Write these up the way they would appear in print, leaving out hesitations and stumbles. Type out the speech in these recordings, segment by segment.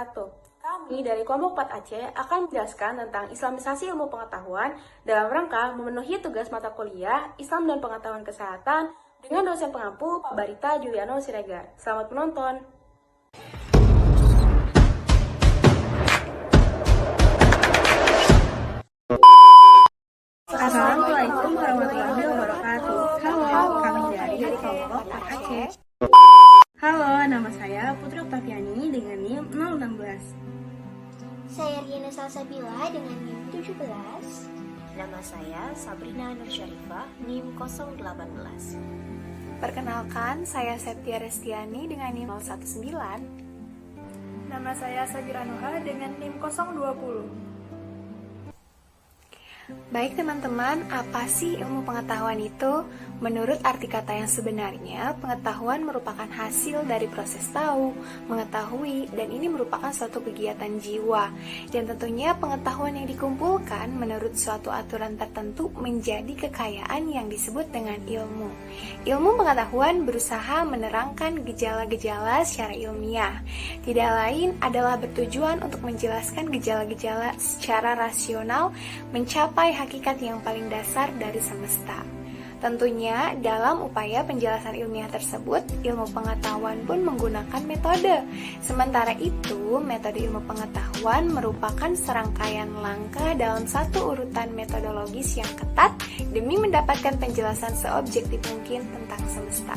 wabarakatuh. Kami dari kelompok 4 Aceh akan menjelaskan tentang Islamisasi ilmu pengetahuan dalam rangka memenuhi tugas mata kuliah Islam dan Pengetahuan Kesehatan dengan dosen pengampu Pak Barita Juliano Siregar. Selamat menonton. Assalamualaikum warahmatullahi wabarakatuh. Halo, kami dari kelompok Aceh. Halo, nama saya Putri Oktaviani dengan NIM 016. Saya Riana Salsabila dengan NIM 17. Nama saya Sabrina Nur Syarifah, NIM 018. Perkenalkan, saya Septia Restiani dengan NIM 019. Nama saya Sabira Nuha dengan NIM 020. Baik teman-teman, apa sih ilmu pengetahuan itu? Menurut arti kata yang sebenarnya, pengetahuan merupakan hasil dari proses tahu, mengetahui, dan ini merupakan suatu kegiatan jiwa. Dan tentunya pengetahuan yang dikumpulkan menurut suatu aturan tertentu menjadi kekayaan yang disebut dengan ilmu. Ilmu pengetahuan berusaha menerangkan gejala-gejala secara ilmiah. Tidak lain adalah bertujuan untuk menjelaskan gejala-gejala secara rasional, mencapai hakikat yang paling dasar dari semesta. Tentunya, dalam upaya penjelasan ilmiah tersebut, ilmu pengetahuan pun menggunakan metode. Sementara itu, metode ilmu pengetahuan merupakan serangkaian langkah dalam satu urutan metodologis yang ketat demi mendapatkan penjelasan seobjektif mungkin tentang semesta.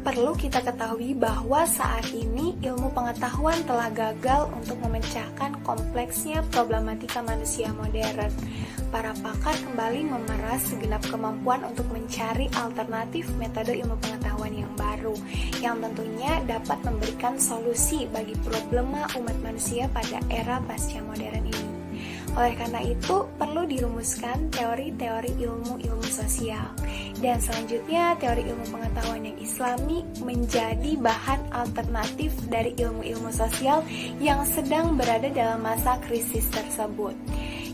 Perlu kita ketahui bahwa saat ini ilmu pengetahuan telah gagal untuk memecahkan kompleksnya problematika manusia modern. Para pakar kembali memeras segenap kemampuan untuk mencari alternatif metode ilmu pengetahuan yang baru, yang tentunya dapat memberikan solusi bagi problema umat manusia pada era pasca modern ini. Oleh karena itu, perlu dirumuskan teori-teori ilmu sosial. Dan selanjutnya, teori ilmu pengetahuan yang islami menjadi bahan alternatif dari ilmu-ilmu sosial yang sedang berada dalam masa krisis tersebut.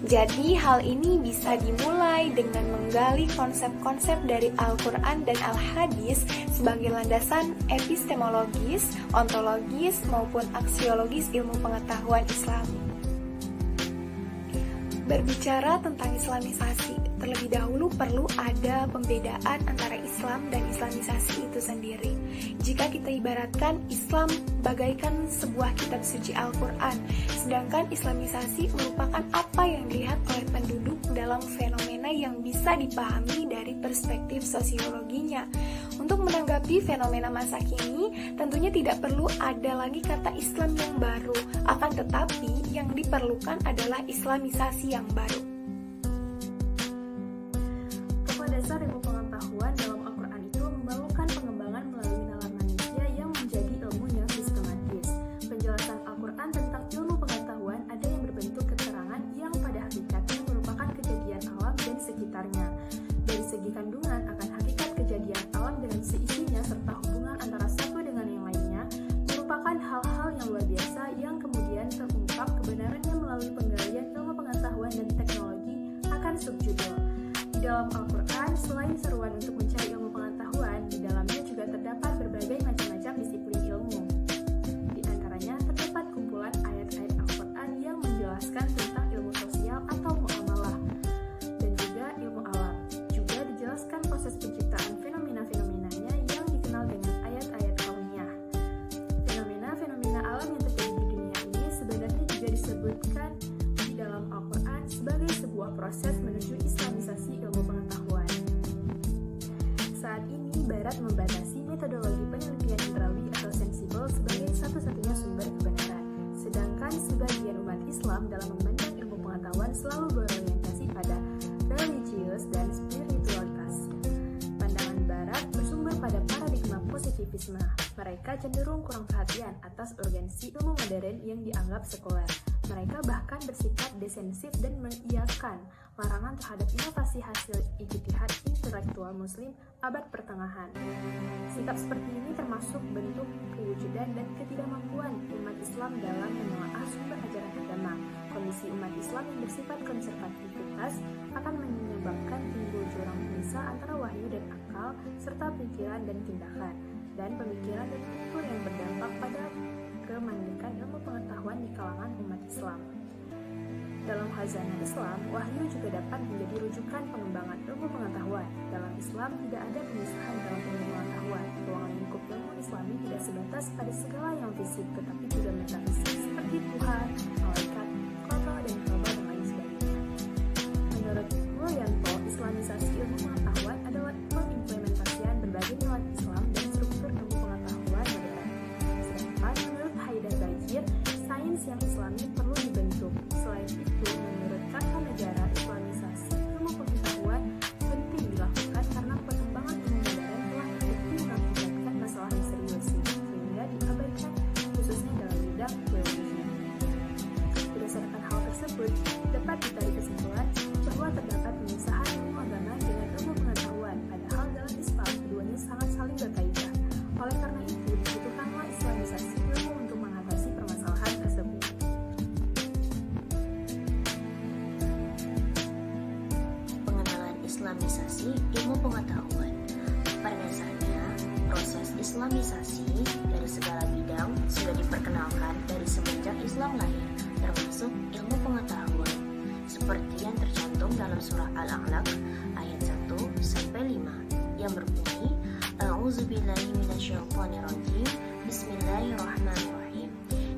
Jadi, hal ini bisa dimulai dengan menggali konsep-konsep dari Al-Quran dan Al-Hadis sebagai landasan epistemologis, ontologis, maupun aksiologis ilmu pengetahuan islami. Berbicara tentang islamisasi, terlebih dahulu perlu ada pembedaan antara Islam dan islamisasi itu sendiri. Jika kita ibaratkan Islam bagaikan sebuah kitab suci Al-Quran, sedangkan islamisasi merupakan apa yang dilihat oleh penduduk dalam fenomena yang bisa dipahami dari perspektif sosiologinya. Untuk menanggapi fenomena masa kini, tentunya tidak perlu ada lagi kata Islam yang baru, akan tetapi yang diperlukan adalah islamisasi yang baru. Pokok dasar ilmu pengetahuan dalam Al-Quran itu membawakan pengembangan melalui nalar manusia yang menjadi ilmu yang sistematis. Penjelasan Al-Quran tentang ilmu pengetahuan ada yang berbentuk keterangan yang pada hakikatnya merupakan kejadian alam dan sekitarnya. Dari segi kandungan akan hakikat kejadian alam dengan seisinya serta hubungan antara satu dengan yang lainnya merupakan hal-hal yang luar biasa yang kemudian terungkap kebenarannya melalui penggalian ilmu pengetahuan dan teknologi akan subjudul. Di dalam Al-Quran, selain seruan untuk mencari ilmu pengetahuan, di dalamnya juga terdapat berbagai macam-macam disiplin ilmu. Di antaranya terdapat kumpulan ayat-ayat Al-Quran yang menjelaskan tentang ilmu sosial atau muamalah, dan juga ilmu alam. Juga dijelaskan proses penciptaan fenomena-fenomenanya yang dikenal dengan ayat-ayat kauniyah. Fenomena-fenomena alam yang terjadi di dunia ini sebenarnya juga disebutkan di dalam Al-Quran sebagai sebuah proses menuju islamisasi ilmu pengetahuan. Saat ini, Barat membatasi metodologi penelitian indrawi atau sensibel sebagai satu-satunya sumber kebenaran, sedangkan sebagian umat Islam dalam memandang ilmu pengetahuan selalu berorientasi pada religius dan spiritualitas. Pandangan Barat bersumber pada paradigma positivisme. Mereka cenderung kurang perhatian atas urgensi ilmu modern yang dianggap sekuler. Mereka bahkan bersikap desensif dan mengiyakan larangan terhadap inovasi hasil ijtihad intelektual muslim abad pertengahan. Sikap seperti ini termasuk bentuk kewujudan dan ketidakmampuan umat Islam dalam menelaah sumber ajaran agama. Kondisi umat Islam yang bersifat konservativitas akan menyebabkan timbul jurang pemisah antara wahyu dan akal, serta pikiran dan tindakan, dan pemikiran dan kultur yang berdampak pada kemandirikan ilmu pengetahuan di kalangan umat Islam. Dalam khazanah Islam, wahyu juga dapat menjadi rujukan pengembangan ilmu pengetahuan. Dalam Islam, tidak ada pemisahan dalam ilmu pengetahuan. Ruang lingkup ilmu Islami tidak sebatas pada segala yang fisik, tetapi juga metafisik seperti Tuhan, malaikat, kota, dan kabar, dan lain sebagainya. Menurut Mulyanto, Islamisasi ilmu pengetahuan adalah pengimplementasian berbagai nilai Islam dan struktur ilmu pengetahuan modern. Sedangkan menurut Haidar Bajir, sains yang Islami perlu dibentuk. Selain itu, menurut kakak negara, Islamisasi ilmu pengetahuan penting dilakukan karena perkembangan ilmu modern telah terbukti mengakibatkan masalah yang serius sehingga diabaikan, khususnya dalam bidang biologi. Berdasarkan hal tersebut, dapat ditarik kesimpulan bahwa terdapat pemisahan ilmu agama dengan ilmu pengetahuan, padahal dalam Islam keduanya sangat saling berkaitan. Oleh karena itu, dibutuhkanlah Islamisasi ilmu untuk mengatasi permasalahan tersebut. Pengenalan Islamisasi ilmu pengetahuan. Pada dasarnya, proses Islamisasi dari segala bidang sudah diperkenalkan dari semenjak Islam lahir, termasuk ilmu pengetahuan, seperti yang tercantum dalam surah Al-A'laq ayat 1-5 yang berbunyi, A'udzubillahi minasyaitonirrajim, Bismillahirrahmanirrahim.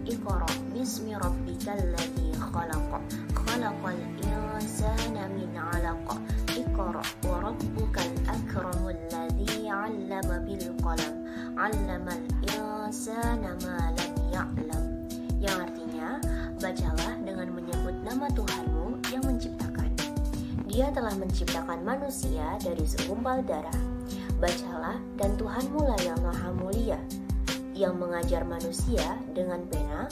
Iqra bismi rabbikal ladzi khalaq, khalaqal insana min 'alaq. Iqra wa rabbukal akramul ladzi 'allama bil qalam, 'allamal insana ma lam ya'lam. Yang artinya, bacalah dengan menyebut nama Tuhanmu yang menciptakan. Dia telah menciptakan manusia dari segumpal darah. Bacalah, dan Tuhanmu lah yang maha mulia, yang mengajar manusia dengan pena.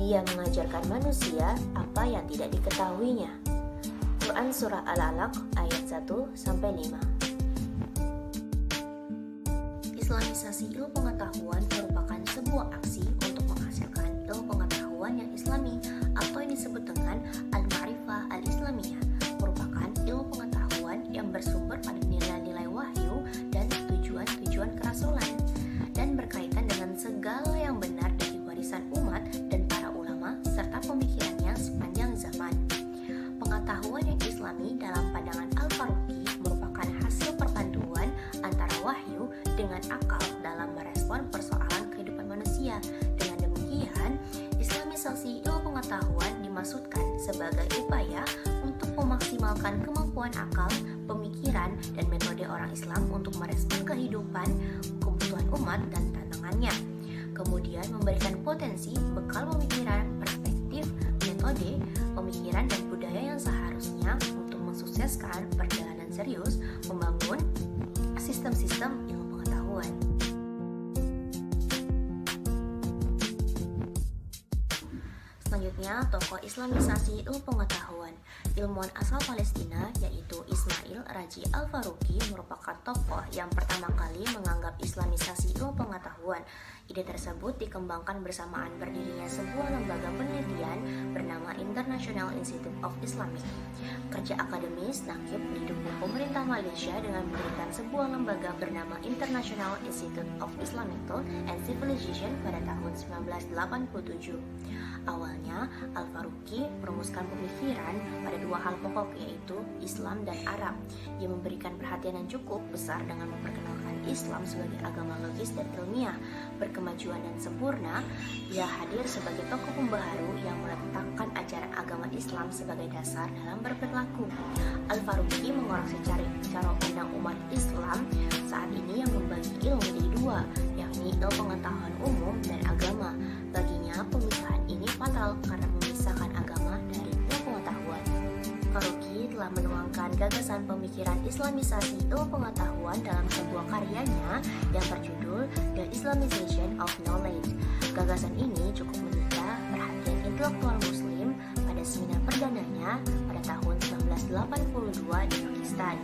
Dia mengajarkan manusia apa yang tidak diketahuinya. Quran Surah Al-Alaq ayat 1-5. Islamisasi ilmu pengetahuan merupakan sebuah aksi untuk menghasilkan ilmu pengetahuan yang islami atau yang disebut dengan Al-Ma'rifah Al-Islamiyah, merupakan ilmu pengetahuan yang bersumber pada nilai-nilai wahyu dan tujuan-tujuan kerasulan dan berkaitan dengan segala yang benar dari warisan umat dan para ulama serta pemikirannya sepanjang zaman. Pengetahuan yang islami dalam pandangan Al-Faruqi merupakan hasil perpaduan antara wahyu dengan akal dalam merespon persoalan kehidupan manusia. Dengan demikian, Islamisasi ilmu pengetahuan dimaksudkan sebagai upaya untuk memaksimalkan kemampuan akal, pemikiran, dan metode orang Islam untuk merespon kehidupan, kebutuhan umat, dan tantangannya. Kemudian memberikan potensi, bekal pemikiran, perspektif, metode, pemikiran, dan budaya yang seharusnya untuk mensukseskan perjalanan serius membangun sistem-sistem ilmu pengetahuan. Selanjutnya, tokoh Islamisasi ilmu pengetahuan. Ilmuwan asal Palestina yaitu Ismail Raji Al-Faruqi merupakan tokoh yang pertama kali menganggap Islamisasi ilmu pengetahuan. Ide tersebut dikembangkan bersamaan berdirinya sebuah lembaga penelitian bernama International Institute of Islamic. Kerja akademis Naqib didukung pemerintah Malaysia dengan mendirikan sebuah lembaga bernama International Institute of Islamic Thought and Civilization pada tahun 1987. Awalnya, Al-Faruqi merumuskan pemikiran pada dua hal pokok, yaitu Islam dan Arab. Ia memberikan perhatian yang cukup besar dengan memperkenalkan Islam sebagai agama logis dan ilmiah, berkemajuan dan sempurna. Ia hadir sebagai tokoh pembaharu yang meletakkan ajaran agama Islam sebagai dasar dalam berperilaku. Al-Faruqi mengoreksi cara pandang umat Islam saat ini yang membagi ilmu menjadi dua, yakni ilmu pengetahuan umum dan agama. Baginya, pemisahan ini fatal karena memisahkan agama dari ilmu pengetahuan. Faruqi telah menuangkan gagasan pemikiran Islamisasi ilmu pengetahuan dalam sebuah karyanya yang berjudul The Islamization of Knowledge. Gagasan ini cukup menyita perhatian intelektual muslim pada seminar perdananya pada tahun 1982 di Pakistan.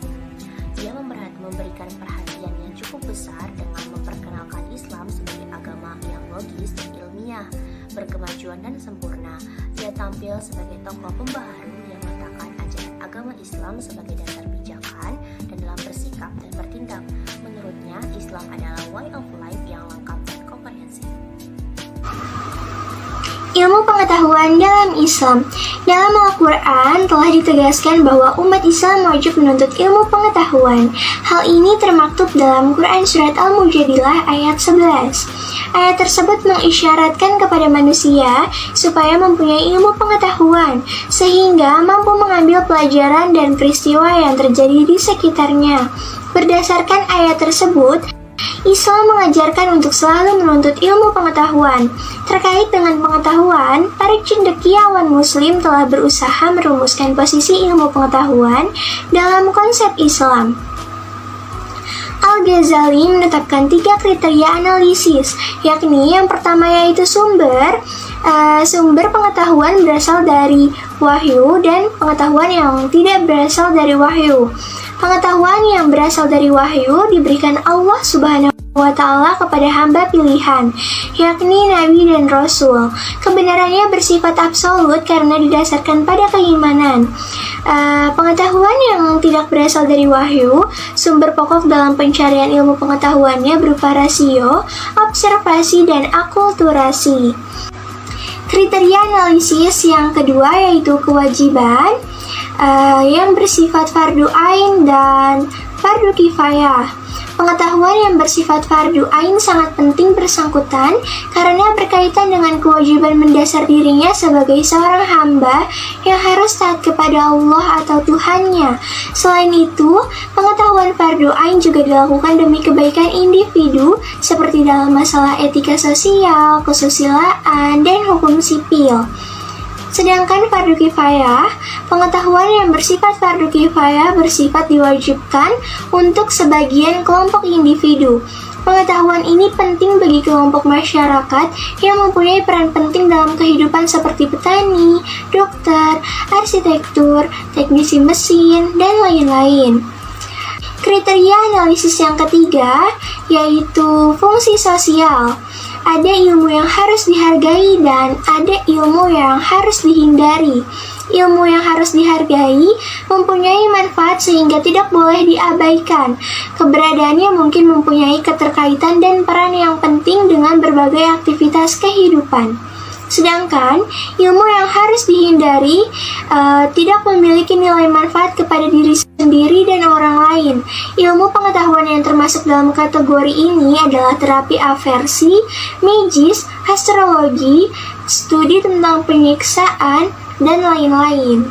Ia memberikan perhatian yang cukup besar dengan memperkenalkan Islam sebagai agama yang logis dan ilmiah, berkemajuan dan sempurna. Ia tampil sebagai tokoh pembaharu yang meletakkan ajaran agama Islam sebagai dasar pijakan dan dalam bersikap dan bertindak. Menurutnya, Islam adalah way of life yang lengkap dan komprehensif. Ilmu pengetahuan dalam Islam. Dalam Al-Quran telah ditegaskan bahwa umat Islam wajib menuntut ilmu pengetahuan. Hal ini termaktub dalam Quran Surat Al-Mujadilah ayat 11. Ayat tersebut mengisyaratkan kepada manusia supaya mempunyai ilmu pengetahuan, sehingga mampu mengambil pelajaran dan peristiwa yang terjadi di sekitarnya. Berdasarkan ayat tersebut, Islam mengajarkan untuk selalu menuntut ilmu pengetahuan. Terkait dengan pengetahuan, para cendekiawan muslim telah berusaha merumuskan posisi ilmu pengetahuan dalam konsep Islam. Al-Ghazali menetapkan 3 kriteria analisis, yakni yang pertama yaitu sumber pengetahuan berasal dari wahyu dan pengetahuan yang tidak berasal dari wahyu. Pengetahuan yang berasal dari wahyu diberikan Allah Subhanahu wa Ta'ala kepada hamba pilihan, yakni Nabi dan Rasul. Kebenarannya bersifat absolut karena didasarkan pada keimanan. Pengetahuan yang tidak berasal dari wahyu, sumber pokok dalam pencarian ilmu pengetahuannya berupa rasio, observasi, dan akulturasi. Kriteria analisis yang kedua yaitu kewajiban yang bersifat fardu ain dan fardu kifayah. Pengetahuan yang bersifat fardu ain sangat penting bersangkutan karena berkaitan dengan kewajiban mendasar dirinya sebagai seorang hamba yang harus taat kepada Allah atau Tuhannya. Selain itu, pengetahuan fardu ain juga dilakukan demi kebaikan individu seperti dalam masalah etika sosial, kesusilaan, dan hukum sipil. Sedangkan fardu kifayah, pengetahuan yang bersifat fardu kifayah bersifat diwajibkan untuk sebagian kelompok individu. Pengetahuan ini penting bagi kelompok masyarakat yang mempunyai peran penting dalam kehidupan seperti petani, dokter, arsitektur, teknisi mesin, dan lain-lain. Kriteria analisis yang ketiga yaitu fungsi sosial. Ada ilmu yang harus dihargai dan ada ilmu yang harus dihindari. Ilmu yang harus dihargai mempunyai manfaat sehingga tidak boleh diabaikan. Keberadaannya mungkin mempunyai keterkaitan dan peran yang penting dengan berbagai aktivitas kehidupan. Sedangkan ilmu yang harus dihindari tidak memiliki nilai manfaat kepada diri sendiri dan orang lain. Ilmu pengetahuan yang termasuk dalam kategori ini adalah terapi aversi, magis, astrologi, studi tentang penyiksaan, dan lain-lain.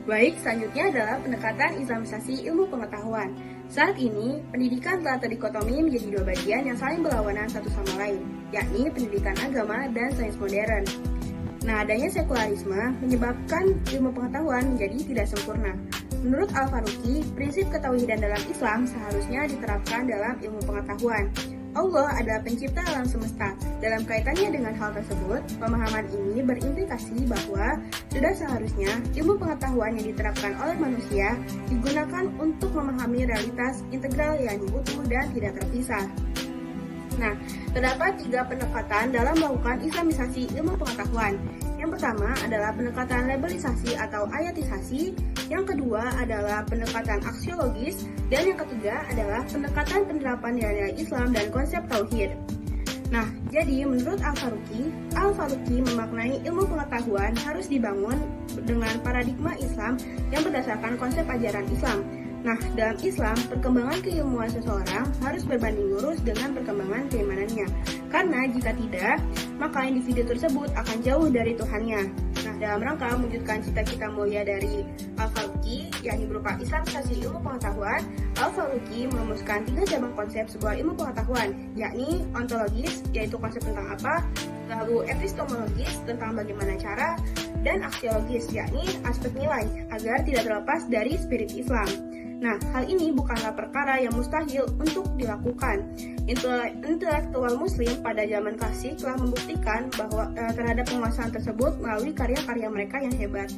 Baik, selanjutnya adalah pendekatan islamisasi ilmu pengetahuan. Saat ini, pendidikan telah terdikotomi menjadi 2 bagian yang saling berlawanan satu sama lain, yakni pendidikan agama dan sains modern. Nah, adanya sekularisme menyebabkan ilmu pengetahuan menjadi tidak sempurna. Menurut Al-Faruqi, prinsip ketauhidan dalam Islam seharusnya diterapkan dalam ilmu pengetahuan. Allah adalah pencipta alam semesta. Dalam kaitannya dengan hal tersebut, pemahaman ini berimplikasi bahwa sudah seharusnya ilmu pengetahuan yang diterapkan oleh manusia digunakan untuk memahami realitas integral yang utuh dan tidak terpisah. Nah, terdapat 3 pendekatan dalam melakukan islamisasi ilmu pengetahuan. Yang pertama adalah pendekatan labelisasi atau ayatisasi, yang kedua adalah pendekatan aksiologis, dan yang ketiga adalah pendekatan penerapan nilai Islam dan konsep tauhid. Nah, jadi menurut Al-Faruqi memaknai ilmu pengetahuan harus dibangun dengan paradigma Islam yang berdasarkan konsep ajaran Islam. Nah, dalam Islam, perkembangan keilmuan seseorang harus berbanding lurus dengan perkembangan keimanannya. Karena jika tidak, maka individu tersebut akan jauh dari Tuhannya. Nah, dalam rangka mewujudkan cita-cita mulia dari Al-Faruqi, yakni berupa islamisasi ilmu pengetahuan, Al-Faruqi merumuskan 3 cabang konsep sebuah ilmu pengetahuan, yakni ontologis, yaitu konsep tentang apa, lalu epistemologis, tentang bagaimana cara, dan aksiologis, yakni aspek nilai, agar tidak terlepas dari spirit Islam. Nah, hal ini bukanlah perkara yang mustahil untuk dilakukan. Intelektual muslim pada zaman klasik telah membuktikan bahwa terhadap penguasaan tersebut melalui karya-karya mereka yang hebat.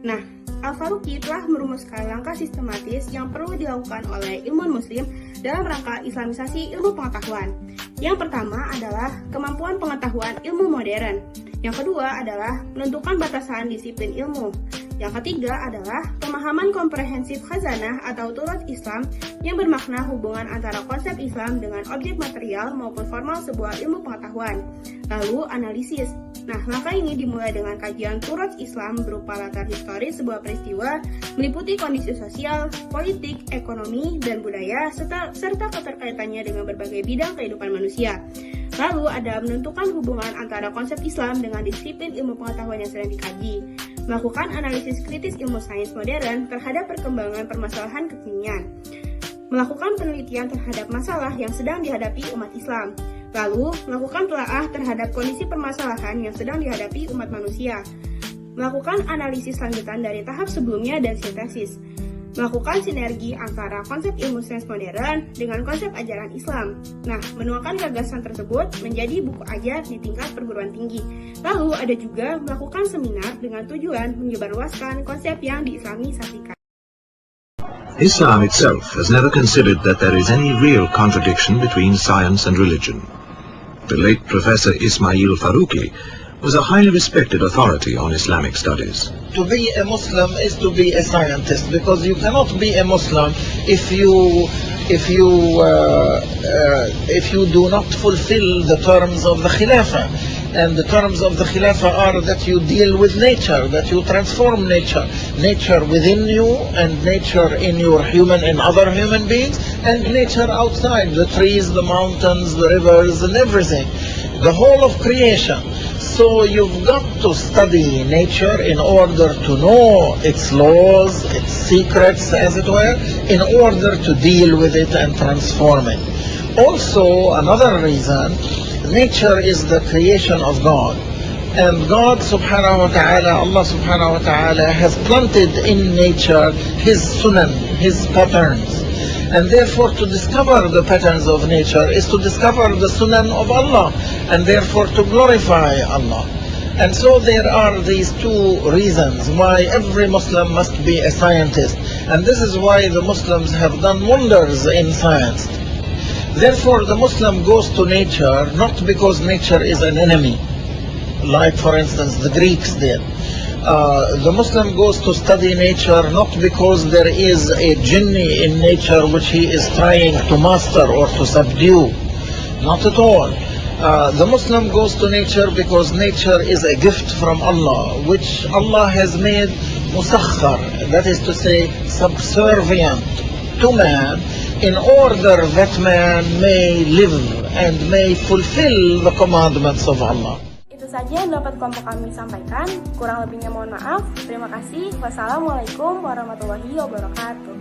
Nah, Al-Faruqi telah merumuskan langkah sistematis yang perlu dilakukan oleh ilmuwan muslim dalam rangka islamisasi ilmu pengetahuan. Yang pertama adalah kemampuan pengetahuan ilmu modern. Yang kedua adalah menentukan batasan disiplin ilmu. Yang ketiga adalah pemahaman komprehensif khazanah atau turut Islam yang bermakna hubungan antara konsep Islam dengan objek material maupun formal sebuah ilmu pengetahuan. Lalu analisis. Nah, langkah ini dimulai dengan kajian turut Islam berupa latar historis sebuah peristiwa, meliputi kondisi sosial, politik, ekonomi, dan budaya, serta keterkaitannya dengan berbagai bidang kehidupan manusia. Lalu ada menentukan hubungan antara konsep Islam dengan disiplin ilmu pengetahuan yang sedang dikaji. Melakukan analisis kritis ilmu sains modern terhadap perkembangan permasalahan kekinian. Melakukan penelitian terhadap masalah yang sedang dihadapi umat Islam. Lalu, melakukan telaah terhadap kondisi permasalahan yang sedang dihadapi umat manusia. Melakukan analisis lanjutan dari tahap sebelumnya dan sintesis. Melakukan sinergi antara konsep ilmu sains modern dengan konsep ajaran Islam. Nah, menuangkan gagasan tersebut menjadi buku ajar di tingkat perguruan tinggi. Lalu ada juga melakukan seminar dengan tujuan menyebarluaskan konsep yang diislamisasikan. Islam itself has never considered that there is any real contradiction between science and religion. The late Professor Ismail Faruqi was a highly respected authority on Islamic studies. To be a Muslim is to be a scientist, because you cannot be a Muslim if you do not fulfill the terms of the Khilafah. And the terms of the Khilafah are that you deal with nature, that you transform nature within you, and nature in your in other human beings, and nature outside, the trees, the mountains, the rivers, and everything, the whole of creation. So you've got to study nature in order to know its laws, its secrets, as it were, in order to deal with it and transform it. Also, another reason, nature is the creation of God. And God subhanahu wa ta'ala, Allah subhanahu wa ta'ala has planted in nature His sunan, His patterns. And therefore to discover the patterns of nature is to discover the sunan of Allah, and therefore to glorify Allah. And so there are these two reasons why every Muslim must be a scientist. And this is why the Muslims have done wonders in science. Therefore the Muslim goes to nature not because nature is an enemy, like for instance the Greeks did. The Muslim goes to study nature not because there is a jinni in nature which he is trying to master or to subdue. Not at all. The Muslim goes to nature because nature is a gift from Allah, which Allah has made musakhar, that is to say subservient to man, in order that man may live and may fulfill the commandments of Allah. Itu saja yang dapat kelompok kami sampaikan. Kurang lebihnya mohon maaf. Terima kasih. Wassalamualaikum warahmatullahi wabarakatuh.